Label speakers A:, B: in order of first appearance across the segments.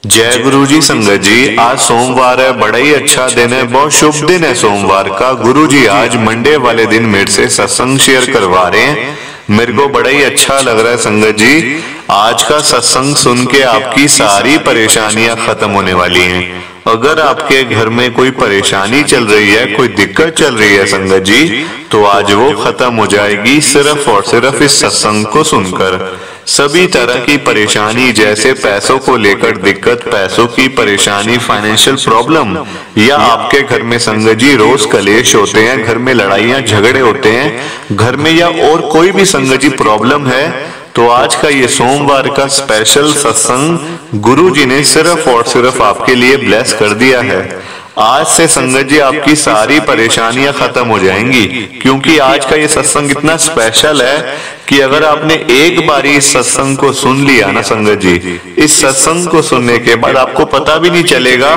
A: जय गुरु जी। संगत जी, आज सोमवार है, बड़ा ही अच्छा दिन है, बहुत शुभ दिन है सोमवार का। गुरु जी आज मंडे वाले दिन मेरे से सत्संग शेयर करवा रहे हैं। मेरे को बड़ा ही अच्छा लग रहा है संगत जी। आज का सत्संग सुन के आपकी सारी परेशानियां खत्म होने वाली हैं। अगर आपके घर में कोई परेशानी चल रही है, कोई दिक्कत चल रही है संगत जी, तो आज वो खत्म हो जाएगी सिर्फ और सिर्फ इस सत्संग को सुनकर। सभी तरह की परेशानी, जैसे पैसों को लेकर दिक्कत, पैसों की परेशानी, फाइनेंशियल प्रॉब्लम, या आपके घर में संगत जी रोज कलेश होते हैं, घर में लड़ाइयां झगड़े होते हैं घर में, या और कोई भी संगत जी प्रॉब्लम है, तो आज का ये सोमवार का स्पेशल सत्संग गुरु जी ने सिर्फ और सिर्फ आपके लिए ब्लेस कर दिया है। आज से संगत जी आपकी सारी परेशानियां खत्म हो जाएंगी, क्योंकि आज का ये सत्संग इतना स्पेशल है कि अगर आपने एक बार इस सत्संग को सुन लिया ना संगत जी, इस सत्संग को सुनने के बाद आपको पता भी नहीं चलेगा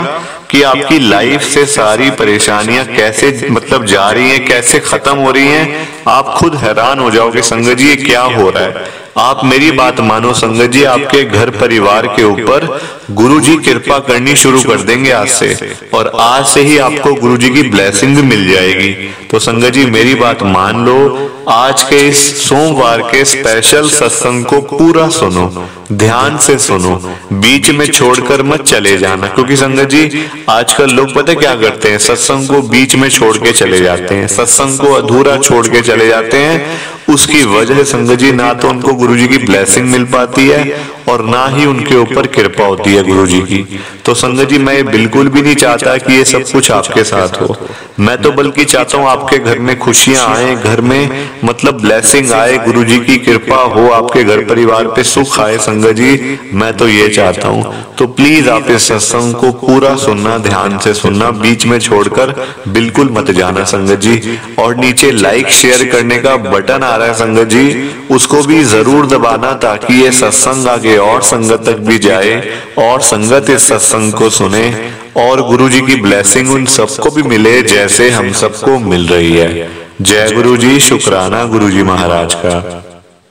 A: कि आपकी लाइफ से सारी परेशानियां कैसे जा रही हैं, कैसे खत्म हो रही हैं। आप खुद हैरान हो जाओगे संगत जी ये क्या हो रहा है। आप मेरी बात मानो संगत जी, आपके घर परिवार के ऊपर गुरु जी कृपा करनी शुरू कर देंगे आज से, और आज से ही आपको गुरु जी की ब्लेसिंग भी मिल जाएगी। तो संगत जी मेरी बात मान लो, आज के इस सोमवार के स्पेशल सत्संग को पूरा सुनो, ध्यान से सुनो, बीच में छोड़कर मत चले जाना। क्योंकि संगत जी आजकल लोग पता क्या करते हैं, सत्संग को बीच में छोड़ के चले जाते हैं, सत्संग को अधूरा छोड़ के चले जाते हैं। उसकी वजह संगत जी ना तो उनको गुरु जी की ब्लेसिंग मिल पाती है और ना ही उनके ऊपर कृपा होती है गुरु जी की। तो संगत जी मैं बिल्कुल भी नहीं चाहता कि ये सब कुछ आपके साथ हो। मैं तो बल्कि चाहता हूँ आपके घर में खुशियां आए, घर में ब्लेसिंग आए, गुरु जी की कृपा हो, आपके घर परिवार पे सुख आए संगत जी, मैं तो ये चाहता हूँ। तो प्लीज आप इस सत्संग को पूरा सुनना, ध्यान से सुनना, बीच में छोड़कर बिल्कुल मत जाना संगत जी। और नीचे लाइक शेयर करने का बटन आ रहा है संगत जी, उसको भी जरूर दबाना, ताकि ये सत्संग आगे और संगत तक भी जाए और संगत इस सत्संग को सुने और गुरु जी की ब्लेसिंग उन सबको भी मिले जैसे हम सबको मिल रही है। जय गुरु जी। शुक्राना गुरु जी महाराज का।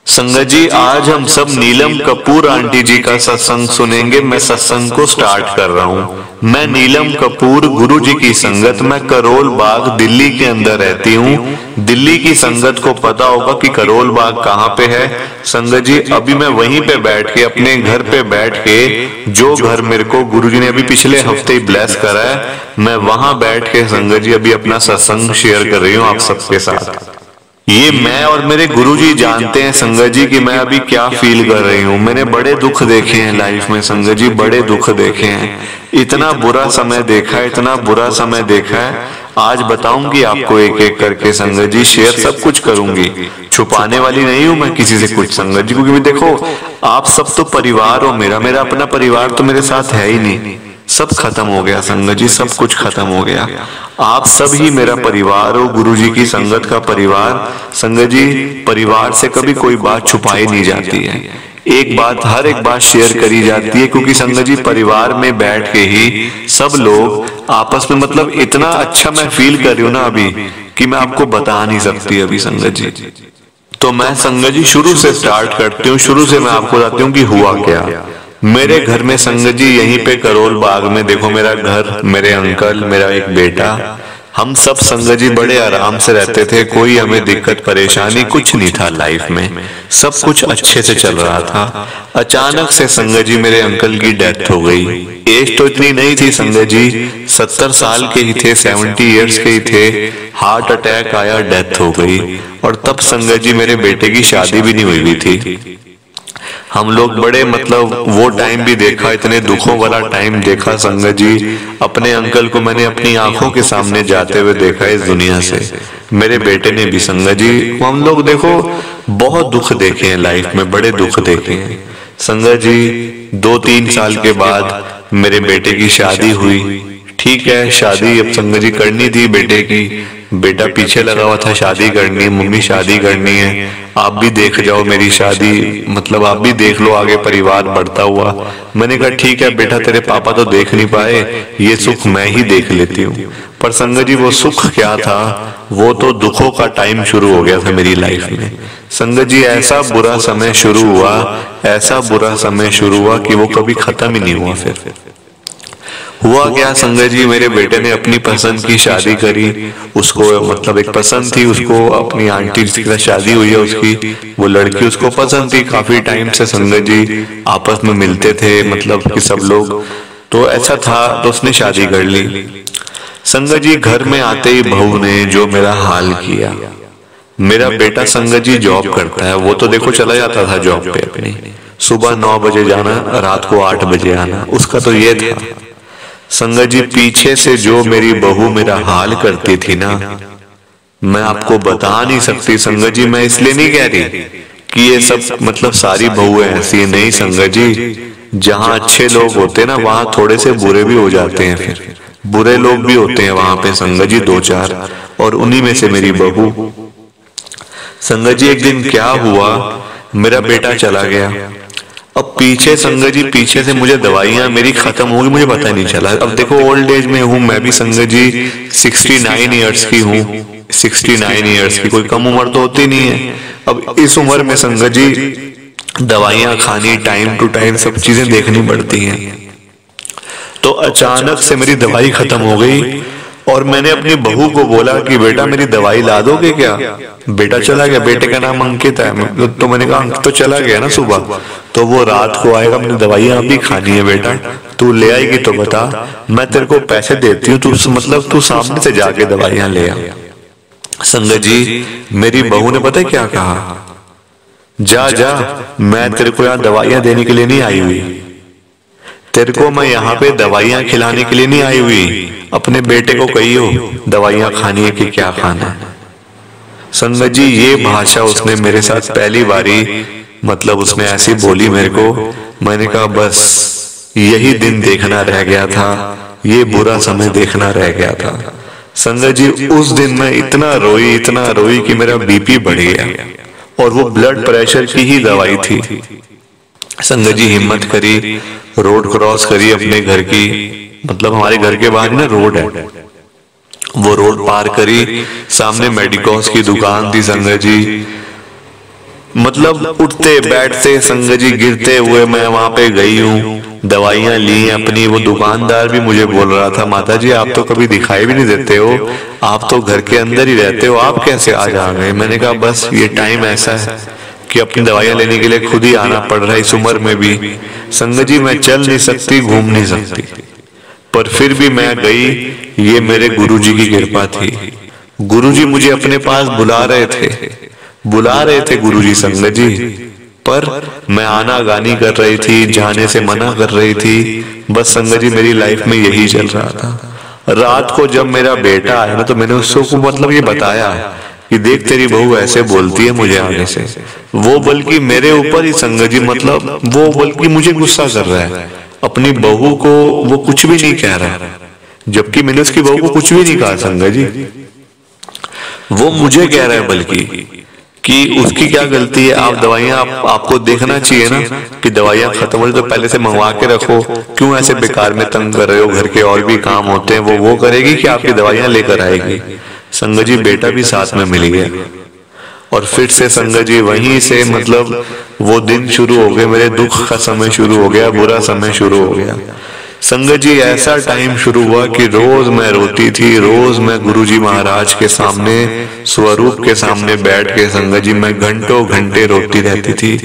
A: संगत जी आज हम सब नीलम कपूर आंटी जी का सत्संग सुनेंगे। मैं सत्संग को स्टार्ट कर रहा हूँ। मैं नीलम कपूर, गुरु जी की संगत, मैं करोल बाग दिल्ली के अंदर रहती हूँ। दिल्ली की संगत को पता होगा कि करोल बाग कहाँ पे है संगत जी। अभी मैं वहीं पे बैठ के, अपने घर पे बैठ के, जो घर मेरे को गुरु जी ने अभी पिछले हफ्ते ही ब्लेस करा है, मैं वहां बैठ के संगत जी अभी अपना सत्संग शेयर कर रही हूँ आप सबके साथ। ये मैं और मेरे गुरुजी जानते हैं संगत जी कि मैं अभी क्या फील कर रही हूँ। मैंने बड़े दुख देखे हैं लाइफ में संगत जी, बड़े दुख देखे हैं। इतना बुरा समय देखा है, इतना बुरा समय देखा है। आज बताऊंगी आपको एक एक करके संगत जी, शेयर सब कुछ करूंगी, छुपाने वाली नहीं हूं मैं किसी से कुछ संगत जी। क्योंकि देखो आप सब तो परिवार हो मेरा, मेरा अपना परिवार तो मेरे साथ है ही नहीं, सब खत्म हो गया संगत जी, सब कुछ खत्म हो गया। आप सब ही मेरा परिवार हो, गुरु जी की संगत का परिवार। संगत जी परिवार से कभी कोई बात छुपाई नहीं जाती है, एक बात हर एक बात शेयर करी जाती है। क्योंकि संगत जी परिवार में बैठ के ही सब लोग आपस में इतना अच्छा मैं फील कर रही हूँ ना अभी कि मैं आपको बता नहीं सकती अभी संगत जी। तो मैं संगत जी शुरू से स्टार्ट करती हूँ, शुरू से मैं आपको बताती हूँ कि हुआ क्या। मेरे घर में संगत जी यहीं पे करोल बाग में देखो मेरा घर, मेरे अंकल, मेरा एक बेटा, हम सब संगत जी बड़े आराम से रहते थे। कोई हमें दिक्कत परेशानी कुछ नहीं था लाइफ में, सब कुछ अच्छे से चल रहा था। अचानक से संगत जी मेरे अंकल की डेथ हो गई। एज तो इतनी नहीं थी संगत जी, 70 साल के ही थे, 70 इयर्स के ही थे। हार्ट अटैक आया, डेथ हो गई। और तब संगत जी मेरे बेटे की शादी भी नहीं हुई थी। हम लोग बड़े वो टाइम भी देखा, इतने दुखों वाला टाइम देखा संगत जी। अपने अंकल को मैंने अपनी आंखों के सामने जाते हुए देखा इस दुनिया से, मेरे बेटे ने भी संगत जी। हम लोग देखो बहुत दुख देखे हैं लाइफ में, बड़े दुख देखे हैं संगत जी। 2-3 साल के बाद मेरे बेटे की शादी हुई। ठीक है, शादी अब संगत जी करनी थी बेटे की, बेटा पीछे लगा हुआ था, शादी करनी है मम्मी, शादी करनी है। आप भी देख जाओ मेरी शादी, मतलब आप भी देख लो आगे परिवार बढ़ता हुआ। मैंने कहा ठीक है बेटा, तेरे पापा तो देख नहीं पाए, ये सुख मैं ही देख लेती हूँ। पर संगत जी वो सुख क्या था, वो तो दुखों का टाइम शुरू हो गया था मेरी लाइफ में। संगत जी ऐसा बुरा समय शुरू हुआ, ऐसा बुरा समय शुरू हुआ कि वो कभी खत्म ही नहीं हुआ। फिर हुआ क्या संगत जी, मेरे बेटे ने अपनी पसंद की शादी करी। उसको मतलब एक पसंद थी उसको, अपनी आंटी जिसके साथ शादी हुई है उसकी, वो लड़की उसको पसंद थी। काफी टाइम से संगत जी आपस में मिलते थे, मतलब कि सब लोग, तो ऐसा था तो उसने शादी कर ली। संगत जी घर में आते ही बहू ने जो मेरा हाल किया। मेरा बेटा संगत जी जॉब करता है, वो तो देखो चला जाता था जॉब पे अपनी, सुबह 9 बजे जाना, रात को 8 बजे आना, उसका तो ये था। संगत जी पीछे से जो मेरी बहू मेरा हाल करती थी ना, मैं आपको बता नहीं सकती संगत जी। मैं इसलिए नहीं कह रही कि ये सब मतलब सारी बहुएं ऐसी, नहीं संगत जी। जहां अच्छे लोग होते ना, वहां थोड़े से बुरे भी हो जाते हैं, फिर बुरे लोग भी होते हैं वहां पे संगत जी 2-4, और उन्हीं में से मेरी बहू। संगत जी एक दिन क्या हुआ, मेरा बेटा चला गया। अब पीछे संगत जी, पीछे से मुझे दवाइयां मेरी खत्म हो गई, मुझे पता नहीं चला। अब देखो ओल्ड एज में हूं मैं भी संगत जी, 69 ईयर्स की हूँ, 69 ईयर्स की, कोई कम उम्र तो होती नहीं है। अब इस उम्र में संगत जी दवाइयां खानी, टाइम टू टाइम सब चीजें देखनी पड़ती हैं। तो अचानक से मेरी दवाई खत्म हो गई और मैंने अपनी बहू को बोला कि बेटा मेरी दवाई ला दोगे क्या। बेटा चला गया, बेटे का नाम अंकित है, तो मैंने कहा अंकित तो चला गया ना सुबह, तो वो रात को आएगा, मैंने दवाइयां भी खानी है बेटा, तू ले आएगी तो बता, मैं तेरे को पैसे देती हूँ, तू मतलब तू सामने से जाके दवाइयां ले आ। संगत जी मेरी बहू ने पता है क्या कहा, जा जा, मैं तेरे को यहाँ दवाइयां देने के लिए नहीं आई हुई, तेरे को मैं यहाँ पे दवाइयां खिलाने के लिए नहीं आई हुई, अपने बेटे को कहियो दवाइयां खानी है कि क्या खाना है। संगत जी ये भाषा उसने मेरे साथ पहली बारी, मतलब उसने ऐसी बोली मेरे को। मैंने कहा बस यही दिन देखना रह गया था, ये बुरा समय देखना रह गया था। संगत जी उस दिन मैं इतना रोई कि मेरा बीपी बढ़ गया, और वो ब्लड प्रेशर की ही दवाई थी। संगत जी हिम्मत करी, रोड क्रॉस करी अपने घर की, मतलब हमारे घर के बाहर ना रोड है, वो रोड पार करी, सामने मेडिकोस की दुकान थी संगत जी। मतलब उठते बैठते संगत जी गिरते हुए मैं वहां पे गई हूँ, दवाइयां ली अपनी। वो दुकानदार भी मुझे बोल रहा था, माता जी आप तो कभी दिखाई भी नहीं देते हो, आप तो घर के अंदर ही रहते हो, आप कैसे आज आ गए। मैंने कहा बस ये टाइम ऐसा है कि अपनी दवाइयां लेने के लिए खुद ही आना पड़ रहा है इस उम्र में भी। संगत जी मैं चल नहीं सकती, घूम नहीं सकती, पर फिर भी मैं गई, ये मेरे गुरुजी की कृपा थी। गुरुजी मुझे अपने पास बुला रहे थे गुरुजी संगत जी, पर मैं आनाकानी कर रही थी, जाने से मना कर रही थी। बस संगत जी मेरी लाइफ में यही चल रहा था। रात को जब मेरा बेटा आया ना, तो मैंने उसको मतलब ये बताया कि देख तेरी बहू ऐसे बोलती है मुझे आने से, वो बल्कि मेरे ऊपर ही संगत जी, मतलब वो बल्कि मुझे गुस्सा कर रहा है, अपनी बहू को वो कुछ भी नहीं कह रहा, जबकि मैंने उसकी बहू को कुछ भी नहीं कहा संगत जी। वो मुझे कह रहा है बल्कि कि उसकी क्या गलती है, आप दवाइयां आपको देखना चाहिए ना कि दवाइयां खत्म हो तो पहले से मंगवा के रखो, क्यों ऐसे बेकार में तंग कर रहे हो, घर के और भी काम होते हैं, वो करेगी कि आपकी दवाइयां लेकर आएगी। संगत जी बेटा भी साथ में मिल गया, और फिर से संगत जी वहीं से मतलब वो दिन शुरू हो गए, मेरे दुख का समय शुरू हो गया, बुरा समय शुरू हो गया। संगत जी ऐसा टाइम शुरू हुआ कि रोज मैं रोती थी, रोज मैं गुरुजी महाराज के सामने, स्वरूप के सामने बैठ के संगत जी मैं घंटों घंटे रोती रहती थी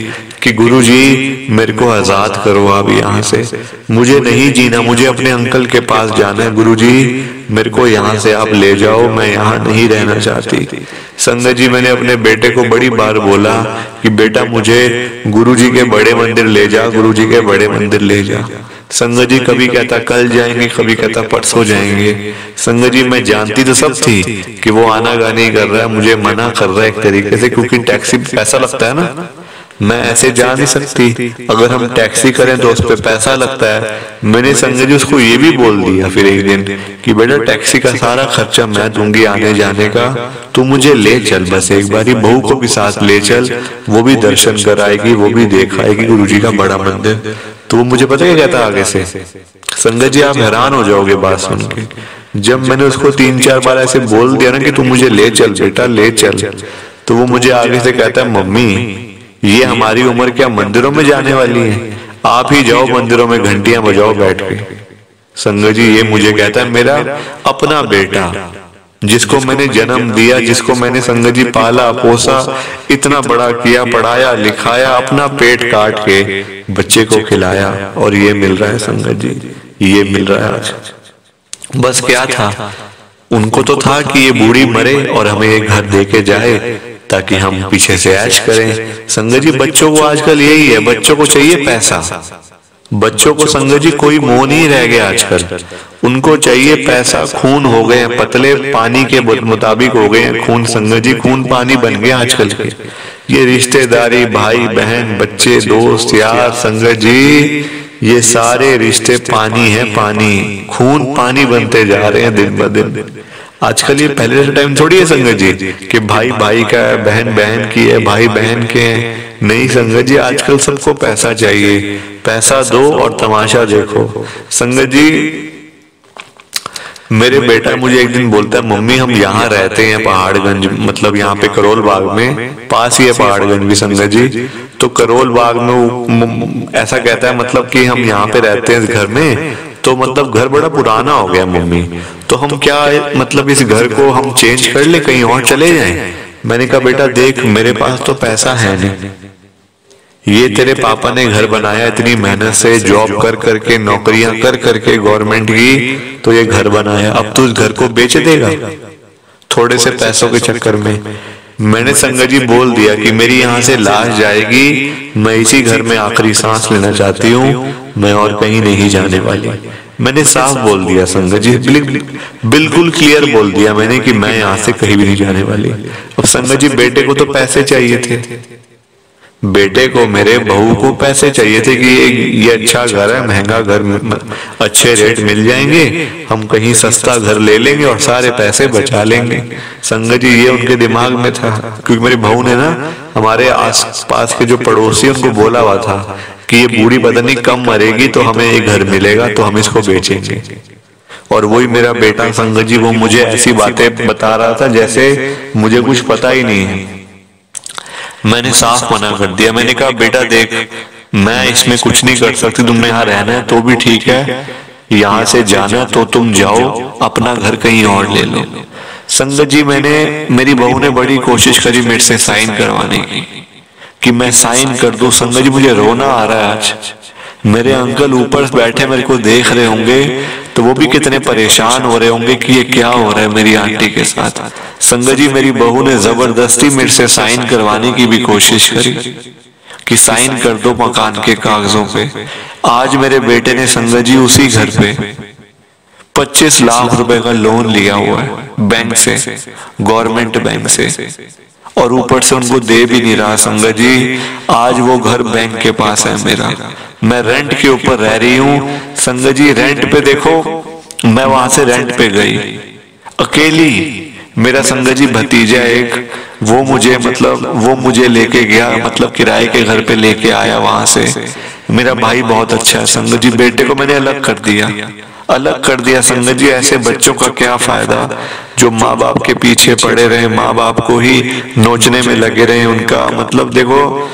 A: कि गुरुजी मेरे को आजाद करो आप यहाँ से, मुझे नहीं जीना, मुझे अपने अंकल के पास जाना है, गुरुजी मेरे को यहाँ से आप ले जाओ, मैं यहाँ नहीं रहना चाहती। संगत जी मैंने अपने बेटे को बड़ी बार बोला कि बेटा मुझे गुरुजी के बड़े मंदिर ले जा, गुरुजी के बड़े मंदिर ले जा। संगत जी कभी कहता कल जाएंगे, कभी कहता परसों जाएंगे। संगत जी मैं जानती तो सब थी कि वो आनाकानी कर रहा है, मुझे मना कर रहा है एक तरीके से, क्योंकि टैक्सी पैसा लगता है ना, मैं ऐसे जा नहीं सकती, अगर हम टैक्सी करें तो उस पर पैसा लगता है। मैंने संजय जी उसको ये भी बोल दिया फिर एक दिन कि बेटा टैक्सी का सारा खर्चा मैं दूंगी आने जाने का, तू मुझे ले चल, बस एक बारी बहू को भी साथ ले चल, वो भी दर्शन कराएगी, वो भी देखाएगी गुरुजी का बड़ा मंदिर। तो वो मुझे पता क्या कहता आगे से, संजय जी आप हैरान हो जाओगे बात सुन के, जब मैंने उसको 3-4 बार ऐसे बोल दिया ना कि तू मुझे ले चल बेटा ले चल, तो वो मुझे आगे से कहता है मम्मी ये हमारी उम्र क्या मंदिरों में जाने वाली है, आप ही जाओ मंदिरों में घंटियां बजाओ बैठ के। संजय जी ये मुझे कहता है मेरा अपना बेटा जिसको मैंने जन्म दिया, जिसको मैंने संजय जी पाला पोसा, इतना बड़ा किया, पढ़ाया लिखाया, अपना पेट काट के बच्चे को खिलाया, और ये मिल रहा है संजय जी, ये मिल रहा है आज। बस क्या था उनको तो था कि ये बूढ़ी मरे और हमें एक घर दे के जाए ताकि हम पीछे से ऐश करें। संजय जी बच्चों को आजकल यही है, बच्चों को चाहिए पैसा, बच्चों को संजय जी कोई मोह नहीं रह गया आजकल, उनको चाहिए पैसा। खून हो गए पतले, पानी के मुताबिक हो गए खून, संजय जी खून पानी बन गया आजकल के ये रिश्तेदारी, भाई बहन बच्चे दोस्त यार, संजय जी ये सारे रिश्ते पानी है, पानी खून पानी बनते जा रहे हैं दिन ब दिन आजकल। ये पहले जैसा टाइम थोड़ी है संजय जी कि भाई भाई का है, बहन बहन की है, भाई बहन के हैं, नहीं संजय जी आजकल सबको पैसा चाहिए, पैसा दो और तमाशा देखो। संजय जी मेरे बेटा मुझे एक दिन बोलता है मम्मी हम यहाँ रहते हैं पहाड़गंज, मतलब यहाँ पे करोल बाग में, पास ही है पहाड़गंज भी संजय जी, तो करोल बाग में ऐसा कहता है मतलब कि हम यहाँ पे रहते हैं इस घर में, तो मतलब घर बड़ा पुराना हो गया मम्मी, तो हम क्या मतलब इस घर को हम चेंज कर ले, कहीं और चले जाएं। मैंने कहा बेटा देख मेरे पास तो पैसा है नहीं, ये तेरे पापा ने घर बनाया इतनी मेहनत से, जॉब कर करके, नौकरियां कर करके गवर्नमेंट की, तो ये घर बनाया, अब तू इस घर को बेच देगा थोड़े से पैसों के चक्कर में। मैंने संजय जी बोल दिया कि मेरी यहाँ से लाश जाएगी, मैं इसी घर में आखिरी सांस लेना चाहती हूँ, मैं और कहीं नहीं जाने वाली। मैंने साफ बोल दिया संजय जी, बिल्कुल क्लियर बोल दिया मैंने कि मैं यहाँ से कहीं भी नहीं जाने वाली। अब संजय जी बेटे को तो पैसे चाहिए थे, बेटे को मेरे बहू को पैसे चाहिए थे कि ये अच्छा घर है, महंगा घर, अच्छे रेट मिल जाएंगे, हम कहीं सस्ता घर ले लेंगे और सारे पैसे बचा लेंगे। संजय जी ये उनके दिमाग में था, क्योंकि मेरी बहू ने ना हमारे आस पास के जो पड़ोसी उनको बोला हुआ था कि ये बूढ़ी बदनी कम मरेगी तो हमें एक घर मिलेगा, तो हम इसको बेचेंगे। और वही मेरा बेटा संजय जी वो मुझे ऐसी बातें बता रहा था जैसे मुझे कुछ पता ही नहीं है। मैंने साफ मना कर दिया, मैंने कहा बेटा देख मैं इसमें कुछ नहीं कर सकती, तुमने यहाँ रहना है तो भी ठीक है, यहाँ से जाना तो तुम जाओ, अपना घर कहीं और ले लो। संजय जी मेरी बहू ने बड़ी कोशिश करी मेरे से साइन करवाने की कि मैं साइन कर दूं। संजय जी मुझे रोना आ रहा है आज, मेरे अंकल ऊपर बैठे मेरे को देख रहे होंगे तो वो भी कितने परेशान हो रहे होंगे कि ये क्या हो रहा है मेरी आंटी के साथ। संजय जी मेरी बहू ने जबरदस्ती मेरे से साइन करवाने की भी कोशिश करी कि साइन कर दो मकान के कागजों पे। आज मेरे बेटे ने संजय जी उसी घर पे 25 लाख रुपए का लोन लिया हुआ है बैंक से, गवर्नमेंट बैंक से, और ऊपर से उनको दे भी नहीं रहा। संजय जी आज वो घर बैंक के पास है मेरा, मैं रेंट के ऊपर रह रही हूँ। संजय जी रेंट पे देखो, मैं वहां से रेंट पे गई अकेली, मेरा संजय जी भतीजा एक वो मुझे लेके गया, मतलब किराए के घर पे लेके आया वहां से। मेरा भाई बहुत अच्छा है संजय जी, बेटे को मैंने अलग कर दिया संजय जी। ऐसे बच्चों का क्या फायदा जो माँ बाप के पीछे पड़े रहे, माँ बाप को ही नोचने में लगे रहे। उनका मतलब देखो,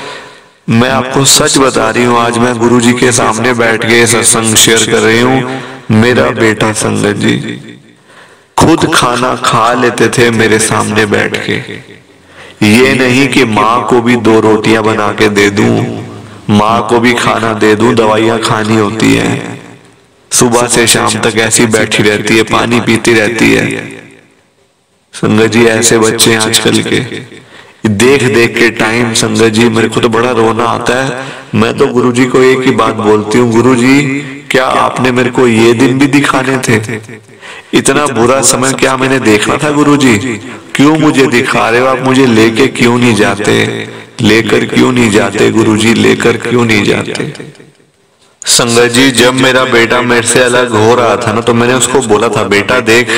A: मैं आपको सच बता रही हूँ, आज मैं गुरुजी के सामने बैठ के सत्संग शेयर कर रही हूँ। मेरा बेटा संजय जी खुद खाना खा लेते थे मेरे सामने बैठ के, ये नहीं कि माँ को भी 2 रोटियां बना के दे दूं, माँ को भी खाना दे दूं, दवाइयां खानी होती है, सुबह से शाम तक ऐसी बैठी रहती है, पानी पीती रहती है। संजय जी ऐसे बच्चे आजकल के देख देख के टाइम, संजय जी मेरे को तो बड़ा रोना आता है। मैं तो गुरुजी को एक ही बात बोलती हूँ, गुरुजी क्या आपने मेरे को ये दिन भी दिखाने थे? इतना बुरा समय क्या मैंने देखना था गुरुजी? क्यों मुझे दिखा रहे हो आप? मुझे लेके क्यों नहीं जाते? लेकर क्यों नहीं जाते गुरुजी, लेकर क्यों नहीं जाते। संगत जी, जब मेरा बेटा मेरे से अलग हो रहा था ना, तो मैंने उसको बोला था, बेटा देख,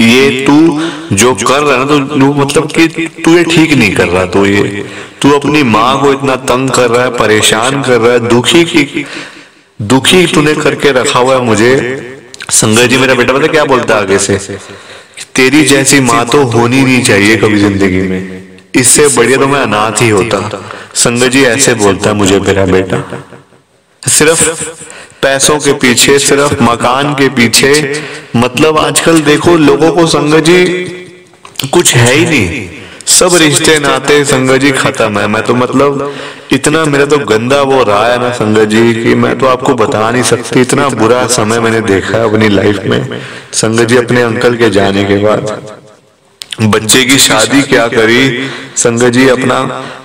A: ये तू जो कर रहा है ना, तो मतलब कि तू ये ठीक नहीं कर रहा। तू अपनी माँ को इतना तंग कर रहा है, परेशान कर रहा है, दुखी तूने करके रखा हुआ है मुझे। संगत जी, मेरा बेटा पता क्या बोलता है आगे से, तेरी जैसी माँ तो होनी नहीं चाहिए कभी जिंदगी में, इससे बढ़िया तो मैं अनाथ ही होता। संगत जी, ऐसे बोलता है मुझे मेरा बेटा, सिर्फ पैसों के पीछे, सिर्फ मकान के पीछे। मतलब आजकल देखो लोगों को संगत जी कुछ है ही नहीं, सब रिश्ते नाते संगत जी खत्म है। मैं तो मतलब इतना मेरा तो गंदा वो रहा है ना संगत जी, कि मैं तो आपको बता नहीं सकती, इतना बुरा समय मैंने देखा है अपनी लाइफ में संगत जी। अपने अंकल के जाने के बाद बच्चे की शादी क्या करी संगत जी, अपना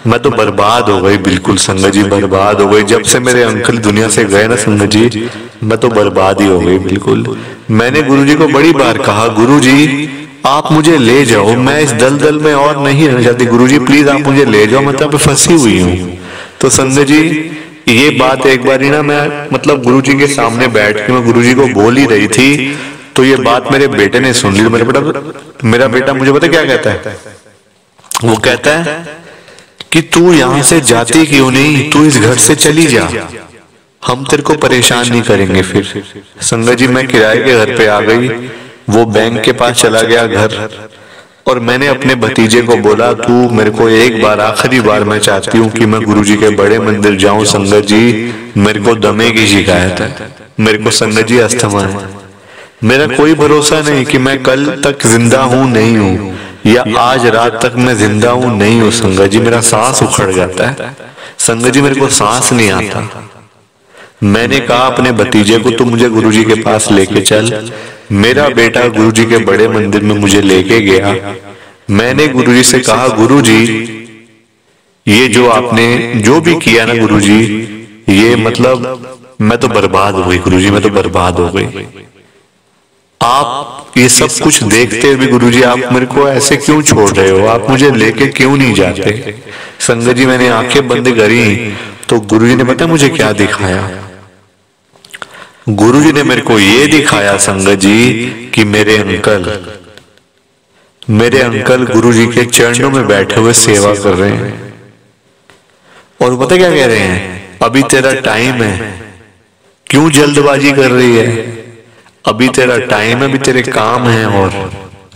A: मैं तो बर्बाद हो गई बिल्कुल संगत जी, बर्बाद हो गई। जब से मेरे अंकल दुनिया से गए ना संगत जी, मैं तो बर्बाद ही हो गई बिल्कुल। मैंने गुरुजी को बड़ी बार कहा, गुरुजी आप मुझे ले जाओ, मैं इस दलदल में और नहीं रहना चाहती, गुरुजी प्लीज आप मुझे ले जाओ, मैं तो यहाँ पे फंसी हुई हूँ। तो संगत जी, ये बात एक बार ही ना मैं मतलब गुरुजी के सामने बैठ के मैं गुरुजी को बोल ही रही थी, तो ये बात मेरे बेटे ने सुन ली। मेरा बेटा मुझे पता क्या कहता है, वो कहता है कि तू यहाँ से जाती क्यों नहीं, तू इस घर से चली जा, हम तेरे को परेशान नहीं करेंगे फिर। संगत जी, मैं किराए के घर पे आ गई, वो बैंक के पास चला गया घर, और मैंने अपने भतीजे को बोला, तू मेरे को एक बार आखिरी बार मैं चाहती हूँ कि मैं गुरुजी के बड़े मंदिर जाऊं संगत जी, मेरे को दमे की शिकायत है, मेरे को संगत जी अस्थमा है, मेरा कोई भरोसा नहीं कि मैं कल तक जिंदा हूं नहीं हूं, या आज रात तक मैं जिंदा हूं नहीं हूं संगत जी, मेरा सांस उखड़ जाता है संगत जी, मेरे को सांस नहीं आता। मैंने कहा अपने भतीजे को, तू मुझे गुरुजी के पास लेके चल। मेरा बेटा गुरुजी के बड़े मंदिर में मुझे लेके गया। मैंने गुरुजी से कहा, गुरुजी ये जो आपने जो भी किया ना गुरुजी, ये मतलब मैं तो बर्बाद हो गई गुरुजी, मैं तो बर्बाद हो गई। आप ये सब कुछ देखते हुए गुरुजी आप मेरे को ऐसे क्यों छोड़ रहे हो, आप मुझे लेके क्यों नहीं जाते। संगत जी, मैंने आंखें बंद करी तो गुरुजी ने पता मुझे क्या दिखाया, गुरुजी ने मेरे को ये दिखाया संगत जी कि मेरे अंकल गुरुजी के चरणों में बैठे हुए सेवा कर रहे हैं, और पता क्या कह रहे हैं, अभी तेरा टाइम है, क्यों जल्दबाजी कर रही है, अभी तेरा टाइम है, अभी तेरे काम है, और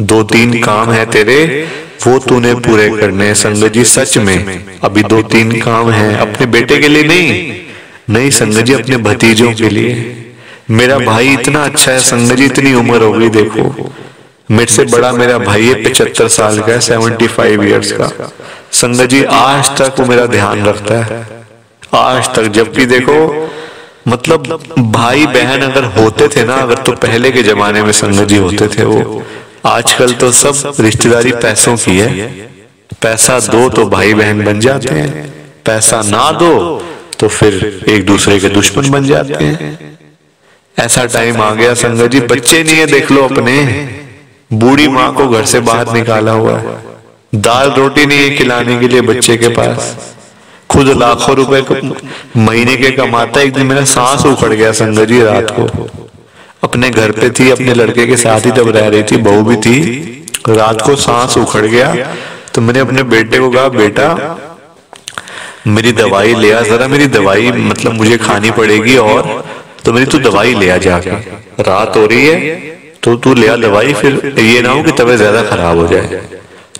A: 2-3 काम है तेरे, वो तूने पूरे करने हैं। संगत जी, सच में अभी 2-3 काम है, अपने बेटे के लिए नहीं संगत जी, अपने भतीजों के लिए। मेरा भाई इतना अच्छा है संगत जी, इतनी उम्र हो गई, देखो मेरे से बड़ा मेरा भाई है, 75 साल का है, 75 ईयर्स का संगत जी, आज तक वो मेरा ध्यान रखता है, आज तक। जब भी देखो मतलब भाई बहन अगर होते थे ना, अगर तो पहले के जमाने में संगत जी होते थे वो, आजकल तो सब रिश्तेदारी पैसों की है, पैसा दो तो भाई बहन बन जाते हैं, पैसा ना दो तो फिर एक दूसरे के दुश्मन बन जाते हैं। ऐसा टाइम आ गया संगत जी, बच्चे नहीं है देख लो अपने, बूढ़ी माँ को घर से बाहर निकाला हुआ है, दाल रोटी नहीं है खिलाने के लिए बच्चे के पास, खुद लाखों रुपए महीने के कमाता है। एक दिन मेरा सांस उखड़ गया संगत जी, रात को अपने घर पे थी, अपने लड़के के साथ ही तब रह रही थी, बहू भी थी, रात को सांस उखड़ गया, तो मैंने अपने बेटे को कहा, बेटा मेरी दवाई ले आ जरा, मेरी दवाई मतलब मुझे खानी पड़ेगी, और तो मेरी तू दवाई ले आ जाके, रात हो रही है तो तू ले आ दवाई, फिर ये ना हो कि तबीयत ज्यादा खराब हो जाए।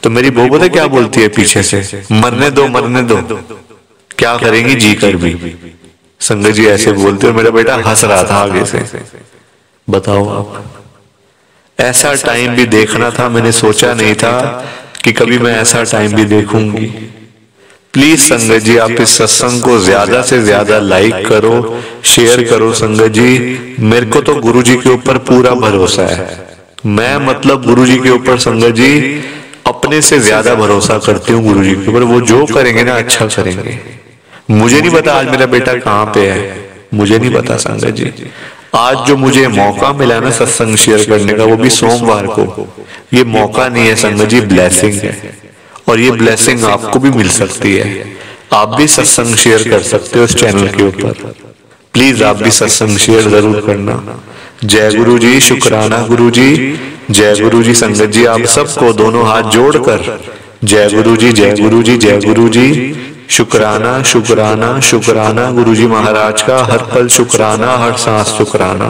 A: तो मेरी बहू पता क्या बोलती है पीछे से, मरने दो, क्या करेंगी जी कर भी। संगत जी ऐसे बोलते, और मेरा बेटा हंस रहा था आगे से। बताओ आप, ऐसा टाइम भी देखना था, मैंने सोचा नहीं था कि कभी मैं ऐसा टाइम भी देखूंगी। प्लीज संगत जी, आप इस सत्संग को ज्यादा से ज्यादा लाइक करो, शेयर करो संगत जी। मेरे को तो गुरुजी के ऊपर पूरा भरोसा है, मैं मतलब गुरुजी के ऊपर संगत जी अपने से ज्यादा भरोसा करती हूँ गुरुजी के ऊपर, वो जो करेंगे ना अच्छा करेंगे। मुझे नहीं पता आज मेरा बेटा कहाँ पे है, मुझे नहीं पता संगत जी। आज जो मुझे मौका मिला ना सत्संग शेयर करने का, वो भी सोमवार को, ये मौका नहीं है संगत जी, ब्लेसिंग है, और ये ब्लेसिंग आपको भी मिल सकती है। आप भी सत्संग शेयर कर सकते हो इस चैनल के ऊपर। प्लीज आप भी सत्संग शेयर जरूर करना। जय गुरु जी, शुक्राना गुरु जी, जय गुरु जी। संगत जी आप सबको दोनों हाथ जोड़कर जय गुरु जी, जय गुरु जी, जय गुरु जी। शुक्राना शुक्राना शुक्राना गुरु जी महाराज का, हर पल शुक्राना, हर सांस शुक्राना।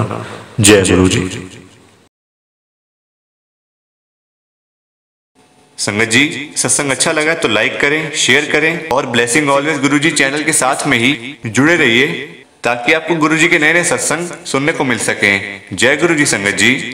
A: जय गुरु जी। संगत जी सत्संग अच्छा लगा तो लाइक करें, शेयर करें और ब्लेसिंग ऑलवेज गुरु जी चैनल के साथ में ही जुड़े रहिए ताकि आपको गुरु जी के नए नए सत्संग सुनने को मिल सके। जय गुरु जी संगत जी।